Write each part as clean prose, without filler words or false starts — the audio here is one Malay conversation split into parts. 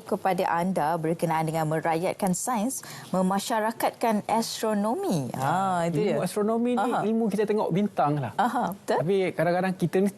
ini kepada anda berkenaan dengan merakyatkan sains, memasyarakatkan astronomi. Itu Ilmu dia. astronomi ni ilmu kita tengok bintang lah. Betul? Tapi kadang-kadang kita ni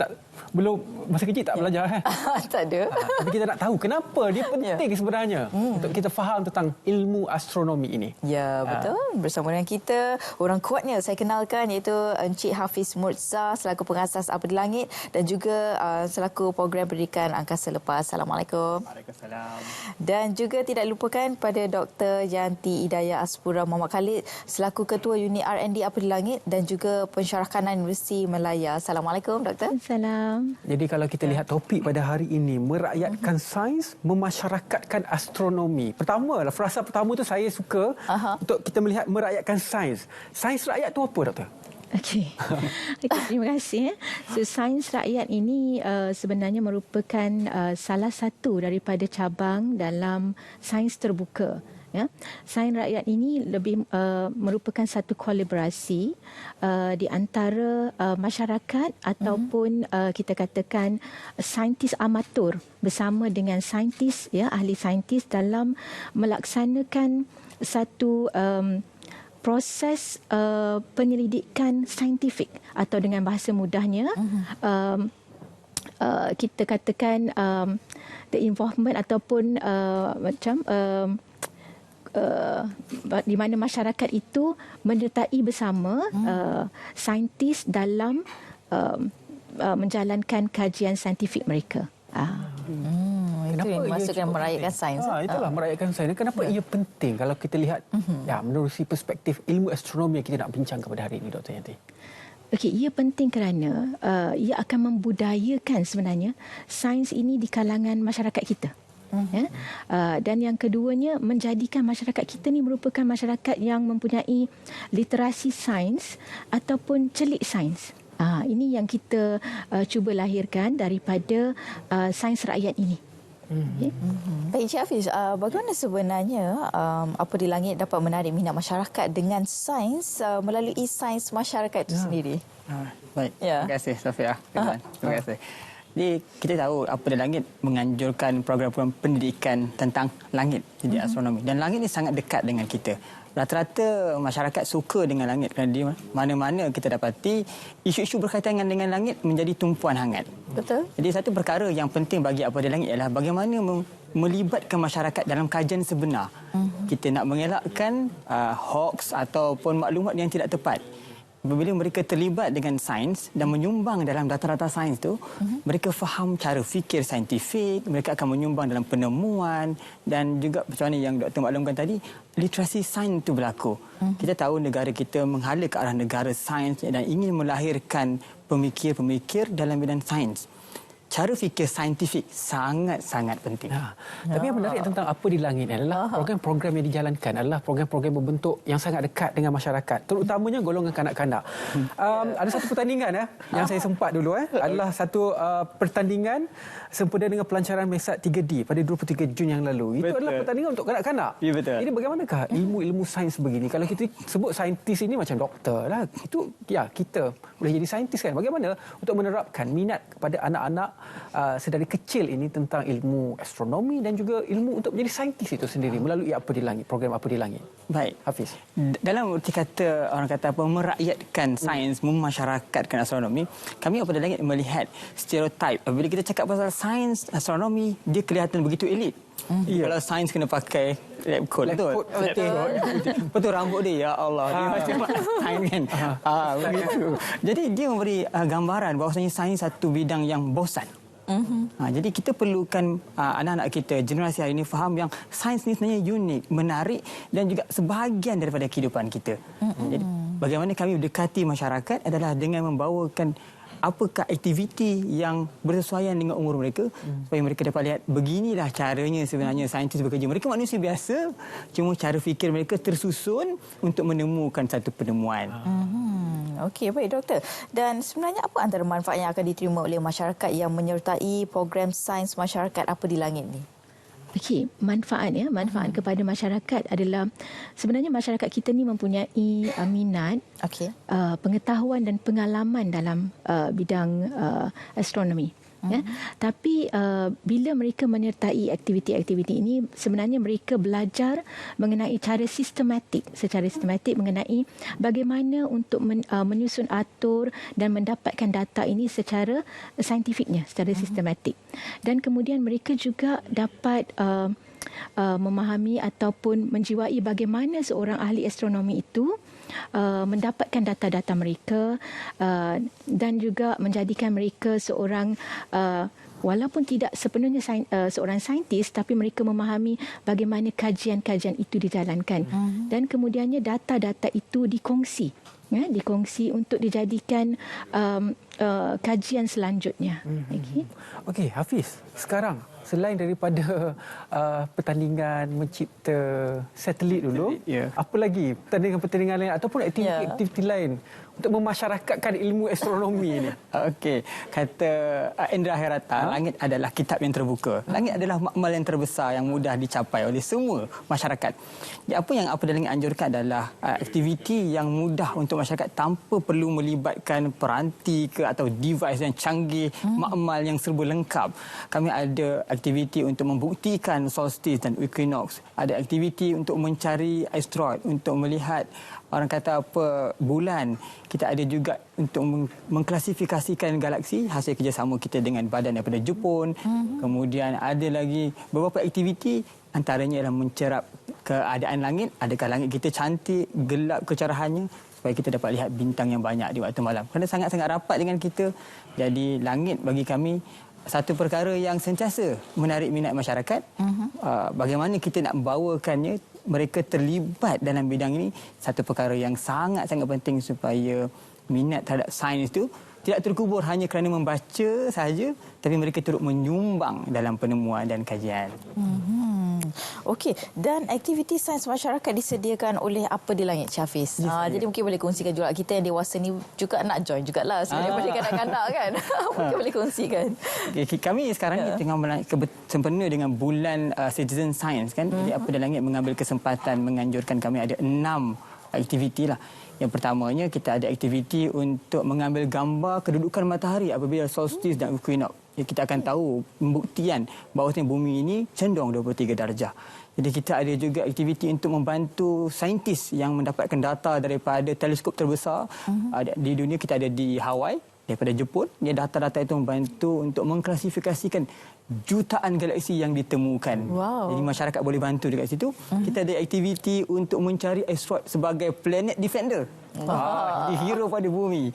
belum masa kecil tak belajar kan. Tak ada. Tapi kita nak tahu kenapa dia penting sebenarnya untuk kita faham tentang ilmu astronomi ini. Ya, betul. Bersama dengan kita, orang kuatnya saya kenalkan iaitu Encik Hafiz Murza selaku pengasas Apa di Langit dan juga selaku program pendidikan angkasa lepas. Assalamualaikum. Waalaikumsalam. Dan juga tidak lupakan pada Dr. Yanti Idayah Aspura Muhammad Khalid selaku Ketua Unit R&D Apa di Langit dan juga Pensyarah Kanan Universiti Melaya. Assalamualaikum, Doktor. Salam. Jadi kalau kita lihat topik pada hari ini, merakyatkan sains, memasyarakatkan astronomi. Pertama, frasa pertama tu saya suka untuk kita melihat merakyatkan sains. Sains rakyat tu apa, Doktor? Okey. Terima kasih. So, sains rakyat ini sebenarnya merupakan salah satu daripada cabang dalam sains terbuka. Ya, sains rakyat ini lebih merupakan satu kolaborasi di antara masyarakat ataupun kita katakan saintis amatur bersama dengan saintis, ya, ahli saintis dalam melaksanakan satu proses penyelidikan saintifik atau dengan bahasa mudahnya kita katakan the involvement ataupun di mana masyarakat itu menyertai bersama saintis dalam menjalankan kajian saintifik mereka. Itu yang dimaksudkan merakyatkan sains. Itulah merakyatkan sains. Kenapa ia penting kalau kita lihat menerusi perspektif ilmu astronomi yang kita nak bincang kepada hari ini, Dr. Yanti? Okey, ia penting kerana ia akan membudayakan sebenarnya sains ini di kalangan masyarakat kita. Ya? Dan yang keduanya, menjadikan masyarakat kita ni merupakan masyarakat yang mempunyai literasi sains ataupun celik sains. Ini yang kita cuba lahirkan daripada sains rakyat ini. Baik, Encik Hafiz, bagaimana sebenarnya Apa di Langit dapat menarik minat masyarakat dengan sains melalui sains masyarakat itu sendiri? Baik, terima kasih Safia. Terima kasih. Jadi kita tahu Apa di Langit menganjurkan program-program pendidikan tentang langit, jadi astronomi. Dan langit ini sangat dekat dengan kita. Rata-rata masyarakat suka dengan langit kerana di mana-mana kita dapati isu-isu berkaitan dengan langit menjadi tumpuan hangat. Betul. Jadi satu perkara yang penting bagi Apa di Langit ialah bagaimana melibatkan masyarakat dalam kajian sebenar. Kita nak mengelakkan hoax ataupun maklumat yang tidak tepat. Apabila mereka terlibat dengan sains dan menyumbang dalam data-data sains itu, mereka faham cara fikir saintifik, mereka akan menyumbang dalam penemuan dan juga macam mana yang Dr. maklumkan tadi, literasi sains itu berlaku. Kita tahu negara kita menghala ke arah negara sains dan ingin melahirkan pemikir-pemikir dalam bidang sains. Cara fikir saintifik sangat-sangat penting. Tapi yang menarik tentang Apa di Langit adalah program-program yang dijalankan adalah program-program berbentuk yang sangat dekat dengan masyarakat, terutamanya golongan kanak-kanak. Ada satu pertandingan yang saya sempat dulu adalah satu pertandingan sempena dengan pelancaran Mesat 3D pada 23 Jun yang lalu. Itu adalah pertandingan untuk kanak-kanak. Ya, betul. Jadi bagaimanakah ilmu-ilmu sains begini? Kalau kita sebut saintis ini macam doktor lah. Itu kita boleh jadi saintis kan? Bagaimana untuk menerapkan minat kepada anak-anak sedari kecil ini tentang ilmu astronomi dan juga ilmu untuk menjadi saintis itu sendiri melalui Apa di Langit, program Apa di Langit? Baik, Hafiz. Dalam erti kata orang kata apa, merakyatkan sains, memasyarakatkan astronomi, kami Apa di Langit melihat stereotip. Bila kita cakap pasal sains, astronomi, dia kelihatan begitu elit. Kalau sains kena pakai lab coat, betul. Betul rambut dia, ya Allah, dia macam sains kan. Begitu. Jadi dia memberi gambaran bahawasanya sains satu bidang yang bosan. Jadi kita perlukan anak-anak kita, generasi hari ini faham yang sains ni sebenarnya unik, menarik dan juga sebahagian daripada kehidupan kita. Jadi bagaimana kami mendekati masyarakat adalah dengan membawakan apakah aktiviti yang bersesuaian dengan umur mereka supaya mereka dapat lihat beginilah caranya sebenarnya saintis bekerja. Mereka manusia biasa, cuma cara fikir mereka tersusun untuk menemukan satu penemuan. Okey, baik Doktor. Dan sebenarnya apa antara manfaat yang akan diterima oleh masyarakat yang menyertai program sains masyarakat Apa di Langit ni? Okey, manfaat kepada masyarakat adalah sebenarnya masyarakat kita ni mempunyai minat, pengetahuan dan pengalaman dalam bidang astronomi. Ya. Tapi bila mereka menyertai aktiviti-aktiviti ini, sebenarnya mereka belajar mengenai secara sistematik mengenai bagaimana untuk menyusun atur dan mendapatkan data ini secara saintifiknya, secara sistematik. Dan kemudian mereka juga dapat memahami ataupun menjiwai bagaimana seorang ahli astronomi itu mendapatkan data-data mereka dan juga menjadikan mereka seorang walaupun tidak sepenuhnya seorang saintis, tapi mereka memahami bagaimana kajian-kajian itu dijalankan. Dan kemudiannya data-data itu dikongsi. Dikongsi untuk dijadikan kajian selanjutnya. Okey, Hafiz, sekarang selain daripada pertandingan mencipta satelit dulu, apa lagi pertandingan-pertandingan lain ataupun aktiviti-aktiviti lain untuk memasyarakatkan ilmu astronomi ini? Okey, kata Indra Herata, langit adalah kitab yang terbuka. Langit adalah makmal yang terbesar yang mudah dicapai oleh semua masyarakat. Jadi apa yang Apa di Langit anjurkan adalah aktiviti yang mudah untuk masyarakat tanpa perlu melibatkan peranti atau device yang canggih, makmal yang serba lengkap. Kami ada aktiviti untuk membuktikan solstice dan equinox. Ada aktiviti untuk mencari asteroid, untuk melihat orang kata bulan. Kita ada juga untuk mengklasifikasikan galaksi hasil kerjasama kita dengan badan daripada Jepun. Kemudian ada lagi beberapa aktiviti, antaranya ialah mencerap keadaan langit. Adakah langit kita cantik, gelap kecerahannya, supaya kita dapat lihat bintang yang banyak di waktu malam. Kerana sangat-sangat rapat dengan kita. Jadi langit bagi kami satu perkara yang sentiasa menarik minat masyarakat. Bagaimana kita nak membawakannya, mereka terlibat dalam bidang ini, satu perkara yang sangat-sangat penting supaya minat terhadap sains itu tidak terkubur hanya kerana membaca sahaja, tapi mereka turut menyumbang dalam penemuan dan kajian. Okey, dan aktiviti sains masyarakat disediakan oleh Apa di Langit, Hafiz? Jadi mungkin boleh kongsikan juga, kita yang dewasa ni juga nak join jugalah sebenarnya daripada kanak-kanak kan. Mungkin boleh kongsikan. Kami sekarang ni tengah sempena dengan bulan Citizen Science kan. Jadi Apa di Langit mengambil kesempatan menganjurkan kami ada 6 aktiviti lah. Yang pertamanya, kita ada aktiviti untuk mengambil gambar kedudukan matahari apabila solstice dan equinox. Kita akan tahu pembuktian bahawasanya bumi ini condong 23 darjah. Jadi kita ada juga aktiviti untuk membantu saintis yang mendapatkan data daripada teleskop terbesar di dunia. Kita ada di Hawaii daripada Jepun. Data-data itu membantu untuk mengklasifikasikan jutaan galaksi yang ditemukan. Jadi masyarakat boleh bantu dekat situ. Kita ada aktiviti untuk mencari asteroid sebagai planet defender. Jadi hero pada bumi.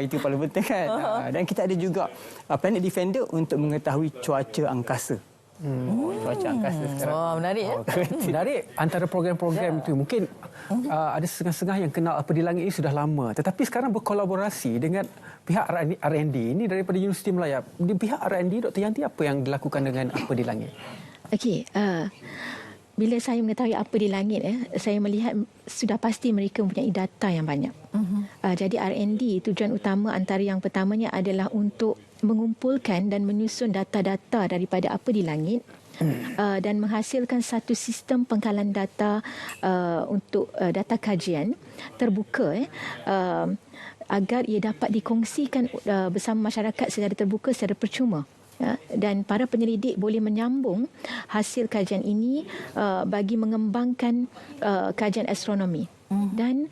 Itu paling penting kan. Dan kita ada juga planet defender untuk mengetahui cuaca angkasa. Cuaca angkasa sekarang. Menarik ya. Menarik. Antara program-program itu mungkin ada setengah-setengah yang kenal Apa di Langit ini sudah lama, tetapi sekarang berkolaborasi dengan pihak R&D ini daripada Universiti Melayu. Di pihak R&D, Dr. Yanti, apa yang dilakukan dengan Apa di Langit? Okey, bila saya mengetahui Apa di Langit, saya melihat sudah pasti mereka mempunyai data yang banyak. Jadi R&D, tujuan utama antara yang pertamanya adalah untuk mengumpulkan dan menyusun data-data daripada Apa di Langit dan menghasilkan satu sistem pengkalan data untuk data kajian terbuka agar ia dapat dikongsikan bersama masyarakat secara terbuka, secara percuma. Dan para penyelidik boleh menyambung hasil kajian ini bagi mengembangkan kajian astronomi. Dan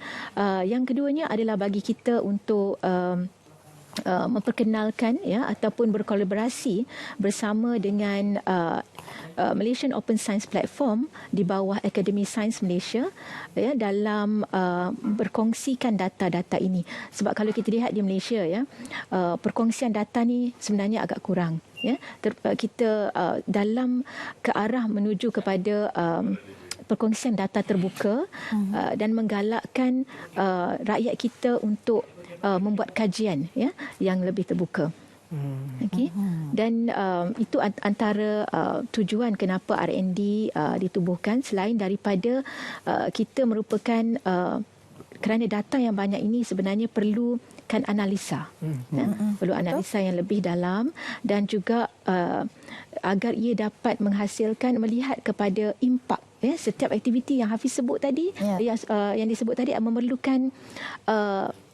yang keduanya adalah bagi kita untuk memperkenalkan ataupun berkolaborasi bersama dengan Malaysian Open Science Platform di bawah Akademi Sains Malaysia dalam berkongsikan data-data ini. Sebab kalau kita lihat di Malaysia perkongsian data ni sebenarnya agak kurang. Kita dalam ke arah menuju kepada perkongsian data terbuka dan menggalakkan rakyat kita untuk membuat kajian yang lebih terbuka. Okay. Dan itu antara tujuan kenapa R&D ditubuhkan, selain daripada kita merupakan kerana data yang banyak ini sebenarnya perlukan analisa. Perlu analisa yang lebih dalam dan juga agar ia dapat menghasilkan, melihat kepada impak. Setiap aktiviti yang Hafiz sebut tadi, yang disebut tadi memerlukan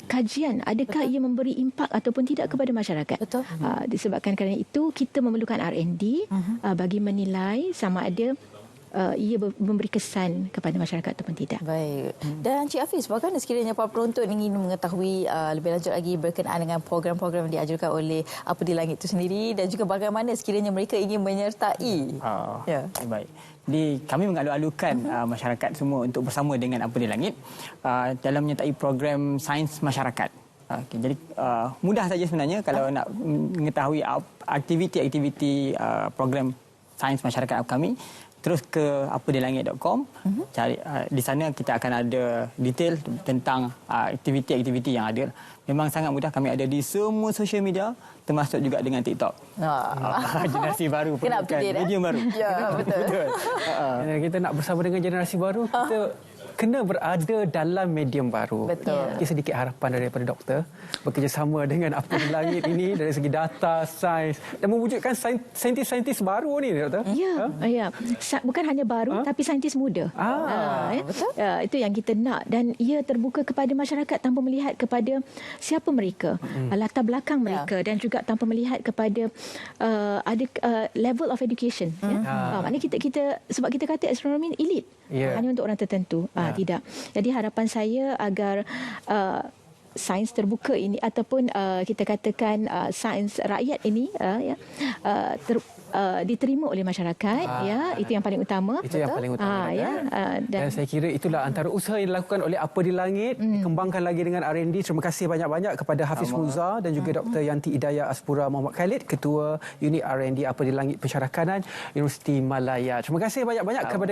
kajian, adakah ia memberi impak ataupun tidak kepada masyarakat. Betul. Disebabkan kerana itu kita memerlukan R&D bagi menilai sama ada ia memberi kesan kepada masyarakat ataupun tidak. Baik. Dan Cik Hafiz, bagaimana sekiranya para penonton ingin mengetahui lebih lanjut lagi berkenaan dengan program-program yang diajukan oleh Apa di Langit itu sendiri, dan juga bagaimana sekiranya mereka ingin menyertai? Baik. Jadi kami mengalu-alukan masyarakat semua untuk bersama dengan Apa di Langit dalam menyertai program sains masyarakat. Jadi mudah saja sebenarnya kalau nak mengetahui aktiviti-aktiviti program sains masyarakat kami, terus ke apadilangit.com. Cari di sana kita akan ada detail tentang aktiviti-aktiviti yang ada. Memang sangat mudah, kami ada di semua social media, termasuk juga dengan TikTok. Generasi baru, medium baru. Ya, betul. Kita nak bersama dengan generasi baru, kita kena berada dalam medium baru. Betul. Ini sedikit harapan daripada doktor bekerjasama dengan Apa di Langit ini dari segi data, sains dan mewujudkan saintis-saintis baru ni, doktor. Ya. Bukan hanya baru tapi saintis muda. Betul. Itu yang kita nak, dan ia terbuka kepada masyarakat tanpa melihat kepada siapa mereka, latar belakang mereka, dan juga tanpa melihat kepada level of education. Maknanya kita sebab kita kata astronomi elite, hanya untuk orang tertentu. Tidak. Jadi harapan saya agar sains terbuka ini ataupun kita katakan sains rakyat ini diterima oleh masyarakat, itu yang paling utama. Itu yang paling utama. Dan saya kira itulah antara usaha yang dilakukan oleh Apa di Langit, dikembangkan lagi dengan R&D. Terima kasih banyak-banyak kepada Hafiz Muza dan juga Dr. Yanti Idayah Aspura Muhammad Khalid, Ketua Unit R&D Apa di Langit Pensyarakanan Universiti Malaya. Terima kasih banyak-banyak kepada